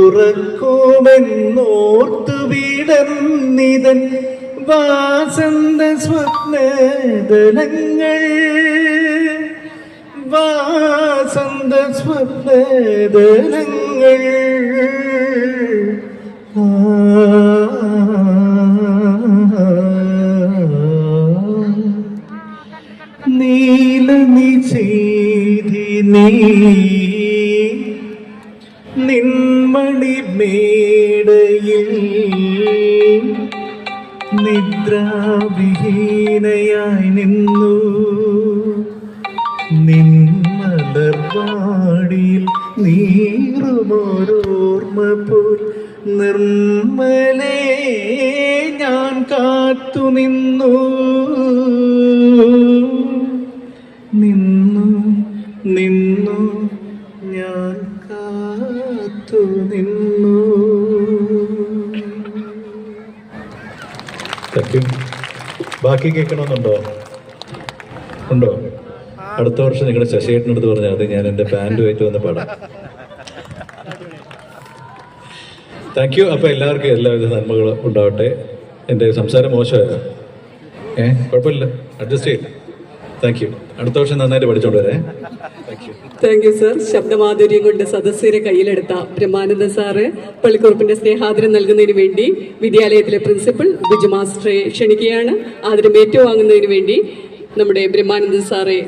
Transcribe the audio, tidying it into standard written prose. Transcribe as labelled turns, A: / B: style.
A: തുറക്കുമെന്നോർത്തു വിടർന്നിതൻ വാസന്ത സ്വപ്നദലങ്ങൾ വാസന്ത സ്വപ്നദലങ്ങൾ നീലനിശീധി നീ നിന്മണി മേടയിൽ നിദ്രാവിഹീനയായി നിന്നു നിന്മലർവാടിയിൽ നീറുമോരോർമ്മ പോൽ നിർമ്മലേ ഞാൻ കാത്തു നിന്നു നിന്നു നിന്നു ഞാൻ കാത്തു നിന്നു. ബാക്കി കേൾക്കണമെന്നുണ്ടോ? ഉണ്ടോ? അടുത്ത വർഷം നിങ്ങളുടെ ശശിയേട്ടനടുത്ത് പറഞ്ഞാൽ അത് ഞാൻ എൻ്റെ പാൻറ്റുമായിട്ട് വന്ന് പാടാം. Thank you. അപ്പോൾ എല്ലാവർക്കും എല്ലാവിധ നന്മകളും ഉണ്ടാവട്ടെ. എൻ്റെ സംസാരം മോശമായോ? കുഴപ്പമില്ല, അഡ്ജസ്റ്റ് ചെയ്യില്ല. Thank you. അടുത്ത വർഷം നന്നായിട്ട് പഠിച്ചോണ്ട് വരേ.
B: Thank you sir. ശബ്ദമാധുര്യം കൊണ്ട് സദസ്യരെ കയ്യിലെടുത്ത ബ്രഹ്മാനന്ദ സാറ് പള്ളിക്കുറുപ്പിന്റെ സ്നേഹാദരം നൽകുന്നതിന് വേണ്ടി വിദ്യാലയത്തിലെ പ്രിൻസിപ്പൽ ബിജു മാസ്റ്ററെ ക്ഷണിക്കുകയാണ്. ആദരം ഏറ്റുവാങ്ങുന്നതിന് വേണ്ടി നമ്മുടെ ബ്രഹ്മാനന്ദ സാറെ